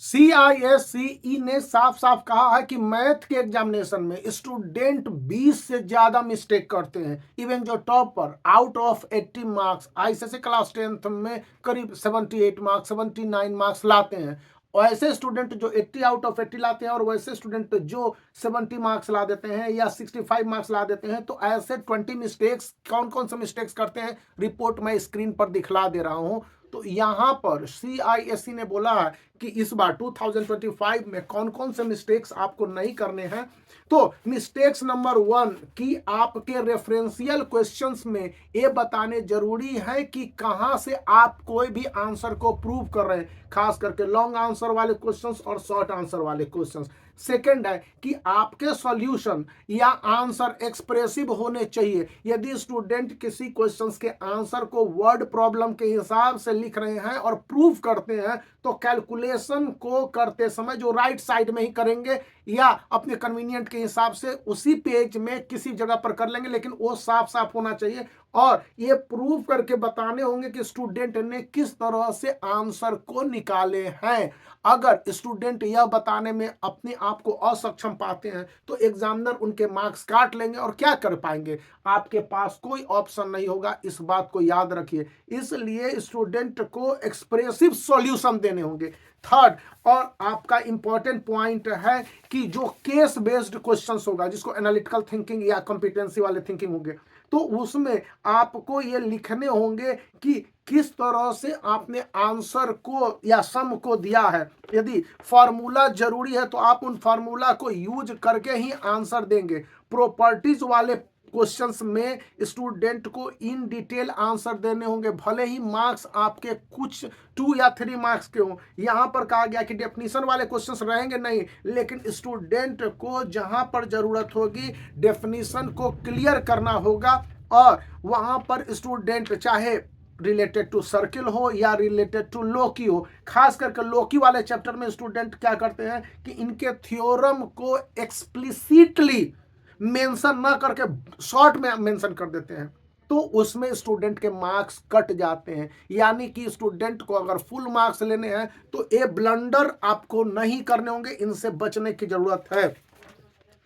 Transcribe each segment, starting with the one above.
CISCE ने साफ साफ कहा है कि मैथ के एग्जामिनेशन में स्टूडेंट 20 से ज्यादा मिस्टेक करते हैं। इवन जो topper out of 80 marks ICSE class 10th में करीब 78 मार्क्स 79 मार्क्स लाते हैं। वैसे स्टूडेंट जो 80 आउट ऑफ 80 लाते हैं और वैसे स्टूडेंट जो 70 मार्क्स ला देते हैं या 65 मार्क्स ला देते हैं, तो ऐसे 20 मिस्टेक्स कौन कौन से मिस्टेक्स करते हैं रिपोर्ट मैं स्क्रीन पर दिखला दे रहा हूं। तो यहां पर CISC ने बोला है कि इस बार 2025 में कौन कौन से मिस्टेक्स आपको नहीं करने हैं। तो मिस्टेक्स नंबर 1 कि आपके रेफरेंशियल क्वेश्चंस में ये बताने जरूरी है कि कहां से आप कोई भी आंसर को प्रूव कर रहे हैं, खास करके लॉन्ग आंसर वाले क्वेश्चंस और शॉर्ट आंसर वाले क्वेश्चंस। सेकंड है कि आपके सॉल्यूशन या आंसर एक्सप्रेसिव होने चाहिए। यदि स्टूडेंट किसी क्वेश्चंस के आंसर को वर्ड प्रॉब्लम के हिसाब से लिख रहे हैं और प्रूव करते हैं, तो कैलकुलेशन को करते समय जो राइट साइड में ही करेंगे या अपने कन्वीनियंट के हिसाब से उसी पेज में किसी जगह पर कर लेंगे, लेकिन वो साफ साफ होना चाहिए और ये प्रूव करके बताने होंगे कि स्टूडेंट ने किस तरह से आंसर को निकाले हैं। अगर स्टूडेंट यह बताने में अपने आप को असक्षम पाते हैं तो एग्जामिनर उनके मार्क्स काट लेंगे और क्या कर पाएंगे, आपके पास कोई ऑप्शन नहीं होगा। इस बात को याद रखिए। इसलिए स्टूडेंट को एक्सप्रेसिव सॉल्यूशन देने होंगे। थर्ड और आपका इंपॉर्टेंट पॉइंट है कि जो केस बेस्ड क्वेश्चंस होगा, जिसको एनालिटिकल थिंकिंग या कॉम्पिटेंसी वाले थिंकिंग होंगे, तो उसमें आपको ये लिखने होंगे कि किस तरह से आपने आंसर को या सम को दिया है। यदि फॉर्मूला जरूरी है तो आप उन फॉर्मूला को यूज करके ही आंसर देंगे। प्रॉपर्टीज वाले क्वेश्चंस में स्टूडेंट को इन डिटेल आंसर देने होंगे, भले ही मार्क्स आपके कुछ 2 या 3 मार्क्स के हों। यहां पर कहा गया कि डेफिनेशन वाले क्वेश्चंस रहेंगे नहीं, लेकिन स्टूडेंट को जहां पर जरूरत होगी डेफिनेशन को क्लियर करना होगा और वहां पर स्टूडेंट चाहे रिलेटेड टू सर्किल हो या रिलेटेड टू लोकी हो। खास करके लोकी वाले चैप्टर में स्टूडेंट क्या करते हैं कि इनके थ्योरम को एक्सप्लिसिटली मेंशन ना करके शॉर्ट में मेंशन कर देते हैं, तो उसमें स्टूडेंट के मार्क्स कट जाते हैं। यानी कि स्टूडेंट को अगर फुल मार्क्स लेने हैं तो ये ब्लंडर आपको नहीं करने होंगे, इनसे बचने की जरूरत है।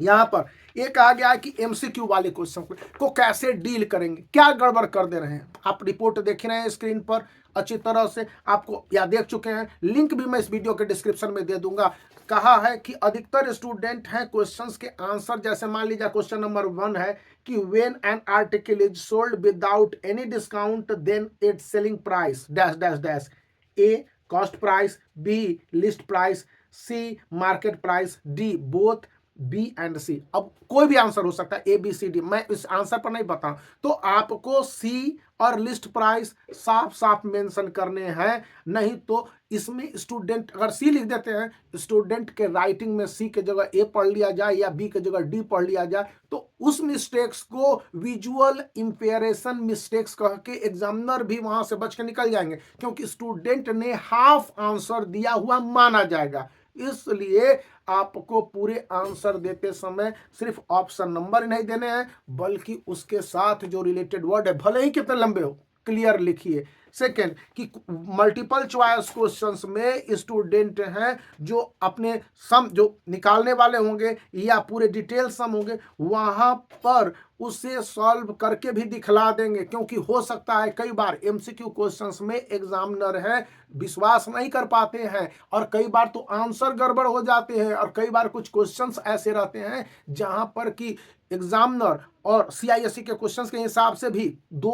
यहां पर ये कहा गया है कि MCQ वाले क्वेश्चन को कैसे डील करेंगे, क्या गड़बड़ कर दे रहे हैं। आप रिपोर्ट देख रहे हैं स्क्रीन पर अच्छी तरह से, आपको या देख चुके हैं, लिंक भी मैं इस वीडियो के डिस्क्रिप्शन में दे दूंगा। कहा है कि अधिकतर स्टूडेंट हैं क्वेश्चंस के आंसर, जैसे मान लीजिए क्वेश्चन नंबर 1 है कि when an article is sold without any discount then its selling price dash dash dash. A cost price, B list price, C market price, D both B and C. अब कोई भी answer हो सकता है ABCD, मैं इस answer पर नहीं बताऊं। तो आपको सी और लिस्ट प्राइस साफ साफ मेंशन करने हैं, नहीं तो इसमें स्टूडेंट अगर सी लिख देते हैं, स्टूडेंट के राइटिंग में सी के जगह ए पढ़ लिया जाए या बी के जगह डी पढ़ लिया जाए, तो उस मिस्टेक्स को विजुअल इंपेयरेशन मिस्टेक्स कह के एग्जामिनर भी वहां से बच के निकल जाएंगे, क्योंकि स्टूडेंट ने हाफ आंसर दिया हुआ माना जाएगा। इसलिए आपको पूरे आंसर देते समय सिर्फ ऑप्शन नंबर ही नहीं देने हैं, बल्कि उसके साथ जो रिलेटेड वर्ड है, भले ही कितने लंबे हो, क्लियर लिखिए। सेकेंड कि मल्टीपल चॉइस क्वेश्चंस में स्टूडेंट हैं जो अपने सम जो निकालने वाले होंगे या पूरे डिटेल सम होंगे, वहां पर उसे सॉल्व करके भी दिखला देंगे, क्योंकि हो सकता है कई बार MCQ क्वेश्चंस में एग्जामिनर है विश्वास नहीं कर पाते हैं और कई बार तो आंसर गड़बड़ हो जाते हैं और कई बार कुछ क्वेश्चंस ऐसे रहते हैं जहां पर कि एग्जामिनर और CISC के क्वेश्चंस के हिसाब से भी दो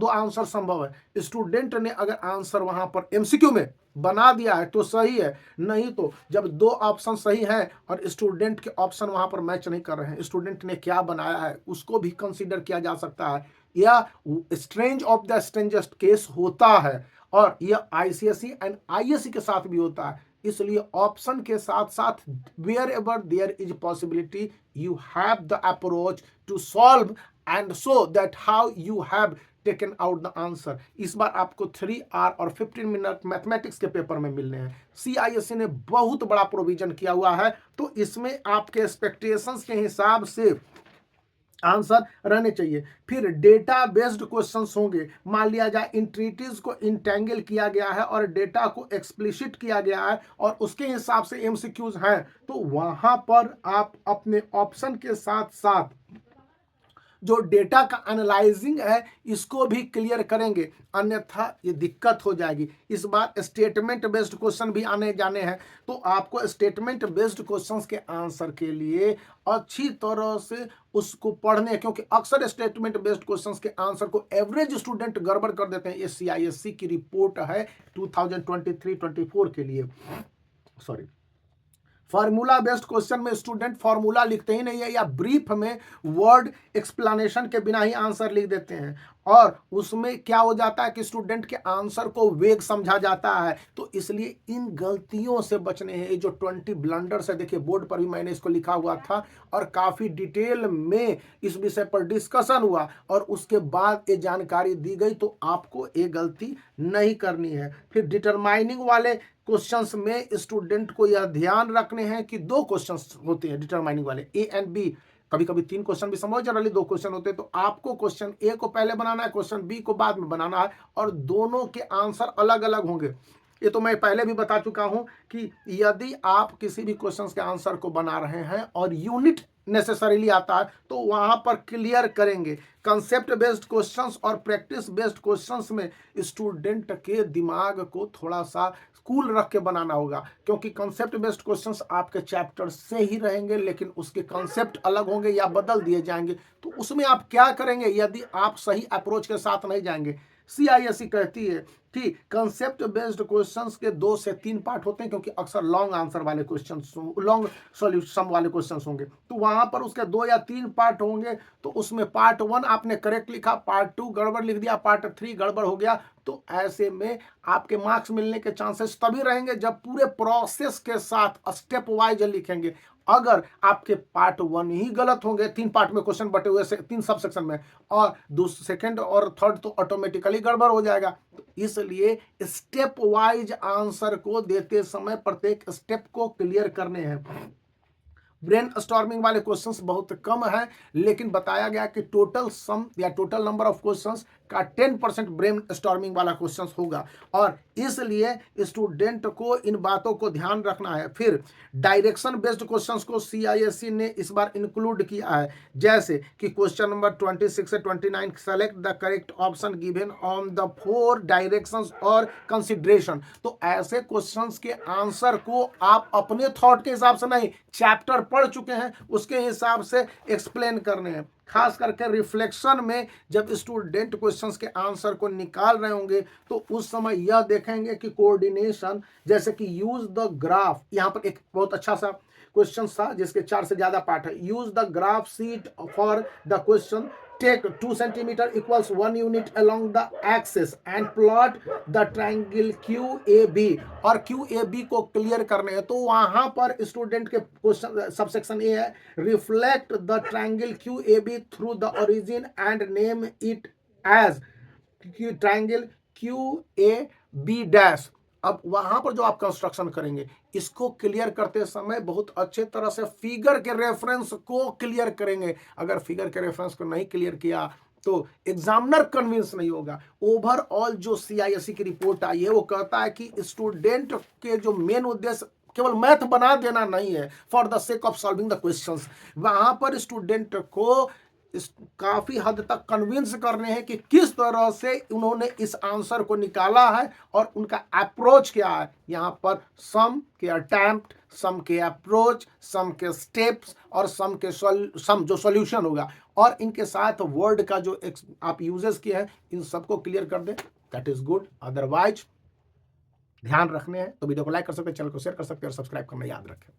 आंसर संभव है। स्टूडेंट ने अगर आंसर वहां पर MCQ में बना दिया है तो सही है, नहीं तो जब 2 ऑप्शन सही है और स्टूडेंट के ऑप्शन वहां पर मैच नहीं कर रहे हैं, स्टूडेंट ने क्या बनाया है उसको भी कंसीडर किया जा सकता है। यह strange of the strangest case होता है और यह ICSE एंड ISC के साथ भी होता है। इसलिए ऑप्शन के साथ साथ wherever there is possibility you have the approach to solve and so that how you have taken out the answer. इस बार आपको 3 और 15 मिनट मैथमेटिक्स के पेपर में मिलने हैं। CISC ने बहुत बड़ा प्रोविजन किया हुआ है, तो इसमें आपके एक्सपेक्टेशंस के हिसाब से आंसर रहने चाहिए। फिर डेटा बेस्ड क्वेश्चंस होंगे। मान लिया जाए इंट्रिटीज को इंटेंगल किया गया है और डेटा को एक्सप्लिसिट किया गया है और उसके हिसाब से एमसीक्यूज हैं, तो वहां पर आप अपने ऑप्शन के साथ साथ जो डेटा का एनालाइजिंग है इसको भी क्लियर करेंगे, अन्यथा ये दिक्कत हो जाएगी। इस बार स्टेटमेंट बेस्ड क्वेश्चन भी आने जाने हैं, तो आपको स्टेटमेंट बेस्ड क्वेश्चंस के आंसर के लिए अच्छी तरह से उसको पढ़ने, क्योंकि अक्सर स्टेटमेंट बेस्ड क्वेश्चंस के आंसर को एवरेज स्टूडेंट गड़बड़ कर देते हैं। ये CISC की रिपोर्ट है 2023-24 के लिए, सॉरी। फार्मूला बेस्ड क्वेश्चन में स्टूडेंट फार्मूला लिखते ही नहीं है या ब्रीफ में वर्ड एक्सप्लेनेशन के बिना ही आंसर लिख देते हैं, और उसमें क्या हो जाता है कि स्टूडेंट के आंसर को वेग समझा जाता है। तो इसलिए इन गलतियों से बचने हैं। ये जो 20 ब्लंडर्स है, देखिए बोर्ड पर भी मैंने इसको लिखा हुआ था और काफ़ी डिटेल में इस विषय पर डिस्कशन हुआ और उसके बाद ये जानकारी दी गई, तो आपको ये गलती नहीं करनी है। फिर डिटरमाइनिंग वाले क्वेश्चंस में स्टूडेंट को यह ध्यान रखने हैं कि 2 क्वेश्चंस होते हैं डिटरमाइनिंग वाले, A एंड B। कभी कभी 3 क्वेश्चन भी संभव, जनरली 2 क्वेश्चन होते हैं। तो आपको क्वेश्चन A को पहले बनाना है, क्वेश्चन B को बाद में बनाना है, और दोनों के आंसर अलग अलग होंगे। ये तो मैं पहले भी बता चुका हूं कि यदि आप किसी भी क्वेश्चन के आंसर को बना रहे हैं और यूनिट नेसेसरीली आता है, तो वहां पर क्लियर करेंगे। कंसेप्ट बेस्ड क्वेश्चंस और प्रैक्टिस बेस्ड क्वेश्चंस में स्टूडेंट के दिमाग को थोड़ा सा कूल रख के बनाना होगा, क्योंकि कंसेप्ट बेस्ड क्वेश्चंस आपके चैप्टर से ही रहेंगे, लेकिन उसके कंसेप्ट अलग होंगे या बदल दिए जाएंगे। तो उसमें आप क्या करेंगे यदि आप सही अप्रोच के साथ नहीं जाएंगे? CISC कहती है कि कंसेप्ट बेस्ड क्वेश्चंस के 2 से 3 पार्ट होते हैं, क्योंकि अक्सर लॉन्ग आंसर वाले क्वेश्चंस, लॉन्ग सॉल्यूशन वाले क्वेश्चंस होंगे, तो वहां पर उसके 2 या 3 पार्ट होंगे। तो उसमें पार्ट 1 आपने करेक्ट लिखा, पार्ट 2 गड़बड़ लिख दिया, पार्ट 3 गड़बड़ हो गया, तो ऐसे में आपके मार्क्स मिलने के चांसेस तभी रहेंगे जब पूरे प्रोसेस के साथ स्टेप वाइज लिखेंगे। अगर आपके पार्ट 1 ही गलत होंगे, 3 पार्ट में क्वेश्चन बटे हुए 3 सब सेक्शन में, और सेकंड और थर्ड तो ऑटोमेटिकली गड़बड़ हो जाएगा। तो इसलिए स्टेप वाइज आंसर को देते समय प्रत्येक स्टेप को क्लियर करने हैं। ब्रेन स्टॉर्मिंग वाले क्वेश्चंस बहुत कम है, लेकिन बताया गया कि टोटल सम या टोटल नंबर ऑफ क्वेश्चंस का 10% ब्रेन स्टॉर्मिंग वाला क्वेश्चंस होगा, और इसलिए स्टूडेंट को इन बातों को ध्यान रखना है। फिर डायरेक्शन बेस्ड क्वेश्चंस को CISC ने इस बार इंक्लूड किया है, जैसे कि क्वेश्चन नंबर 26 से 29, select the correct option given on the 4 directions और कंसिडरेशन। तो ऐसे क्वेश्चंस के आंसर को आप अपने थॉट के हिसाब से नहीं, चैप्टर पढ़ चुके हैं उसके हिसाब से एक्सप्लेन करने हैं। खास करके रिफ्लेक्शन में जब स्टूडेंट क्वेश्चंस के आंसर को निकाल रहे होंगे, तो उस समय यह देखेंगे कि कोऑर्डिनेशन, जैसे कि यूज द ग्राफ, यहाँ पर एक बहुत अच्छा सा क्वेश्चन था जिसके 4 से ज्यादा पार्ट है। Use the graph sheet for the question, take 2 centimetre equals 1 unit along the axis and plot the triangle QAB, और QAB को क्लियर करने हैं। तो वहां पर स्टूडेंट के क्वेश्चन सबसेक्शन ए है, reflect the triangle QAB through the origin and name it as triangle QAB dash. अब वहां पर जो आप कंस्ट्रक्शन करेंगे, इसको क्लियर करते समय बहुत अच्छे तरह से फिगर के रेफरेंस को क्लियर करेंगे। अगर फिगर के रेफरेंस को नहीं क्लियर किया तो एग्जामिनर कन्विंस नहीं होगा। ओवरऑल जो CISC की रिपोर्ट आई है वो कहता है कि स्टूडेंट के जो मेन उद्देश्य केवल मैथ बना देना नहीं है for the sake of solving the questions, वहां पर स्टूडेंट को काफी हद तक कन्विंस करने हैं कि किस तरह से उन्होंने इस आंसर को निकाला है और उनका अप्रोच क्या है। यहाँ पर सम के अटेम्प्ट, सम के अप्रोच, सम के स्टेप्स और सम जो सॉल्यूशन होगा, और इनके साथ वर्ड का जो आप यूजेस किए हैं, इन सबको क्लियर कर दें, दैट इज गुड। अदरवाइज ध्यान रखने हैं तो वीडियो को लाइक कर सकते हैं, चैनल को शेयर कर सकते हैं और सब्सक्राइब करना याद रखें।